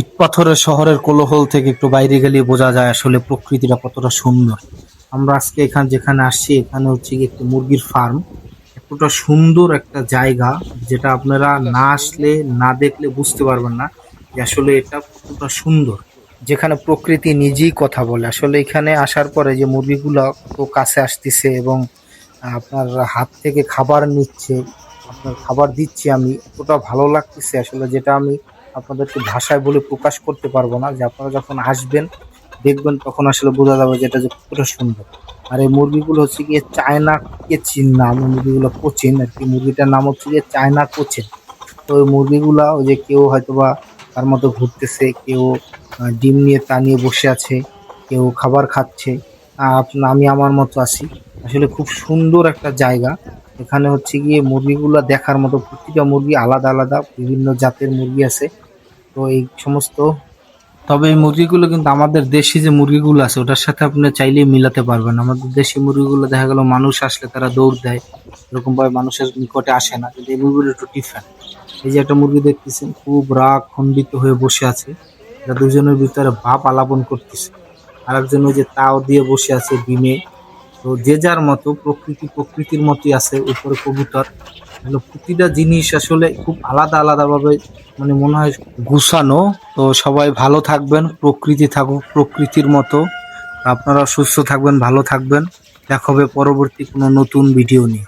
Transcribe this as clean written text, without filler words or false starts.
ইট পাথরের শহরের কোলাহল থেকে একটু বাইরে গেলে বোঝা যায় আসলে প্রকৃতিটা কতটা সুন্দর। আমরা আজকে যেখানে আসছি এখানে হচ্ছে গিয়ে একটি মুরগির ফার্ম। এতটা সুন্দর একটা জায়গা, যেটা আপনারা না আসলে না দেখলে বুঝতে পারবেন না যে আসলে এটা কতটা সুন্দর। যেখানে প্রকৃতি নিজেই কথা বলে। আসলে এখানে আসার পরে যে মুরগিগুলা কত কাছে আসতেছে এবং আপনার হাত থেকে খাবার নিচ্ছে, আপনার খাবার দিচ্ছি আমি, এতটা ভালো লাগতেছে আসলে, যেটা আমি আপনাদেরকে ভাষায় বলে প্রকাশ করতে পারবো না। যে আপনারা যখন আসবেন দেখবেন তখন আসলে বোঝা যাবে যে এটা যে কতটা সুন্দর। আর এই মুরগিগুলো হচ্ছে গিয়ে চায়না কেচিন নাম, এই মুরগিগুলো কোচিন আর কি, মুরগিটার নাম হচ্ছে গিয়ে চায়না কোচিন। তো ওই মুরগিগুলা ওই যে কেউ হয়তোবা তার মতো ঘুরতেছে, কেউ ডিম নিয়ে তা নিয়ে বসে আছে, কেউ খাবার খাচ্ছে। আমি আমার মতো আছি। আসলে খুব সুন্দর একটা জায়গা। এখানে হচ্ছে গিয়ে মুরগিগুলা দেখার মতো, প্রতিটা মুরগি আলাদা আলাদা বিভিন্ন জাতের মুরগি আছে। তো এই সমস্ত, তবে এই মুরগিগুলো কিন্তু আমাদের দেশি যে মুরগিগুলো আছে ওটার সাথে আপনি চাইলেই মিলাতে পারবেন না। আমাদের দেশি মুরগিগুলো দেখা গেল মানুষ আসলে তারা দৌড় দেয়, এরকম ভাবে মানুষের নিকটে আসে না, কিন্তু এই মুরগিগুলো একটু ডিফারেন্ট। এই যে একটা মুরগি দেখতেছেন খুব রাগ খণ্ডিত হয়ে বসে আছে, এরা দুজনের ভিতরে ভাব আলাপন করতেছে। আরেকজন ওই যে তাও দিয়ে বসে আছে ডিমে। তো যে যার মতো, প্রকৃতি প্রকৃতির মতোই আছে, উপরে কবুতর। মানে প্রতিটা জিনিস আসলে খুব আলাদা আলাদা ভাবে, মানে মনে হয় গুছানো। তো সবাই ভালো থাকবেন, প্রকৃতি থাকুক প্রকৃতির মতো। আপনারা সুস্থ থাকবেন, ভালো থাকবেন। দেখা হবে পরবর্তী কোনো নতুন ভিডিও নিয়ে।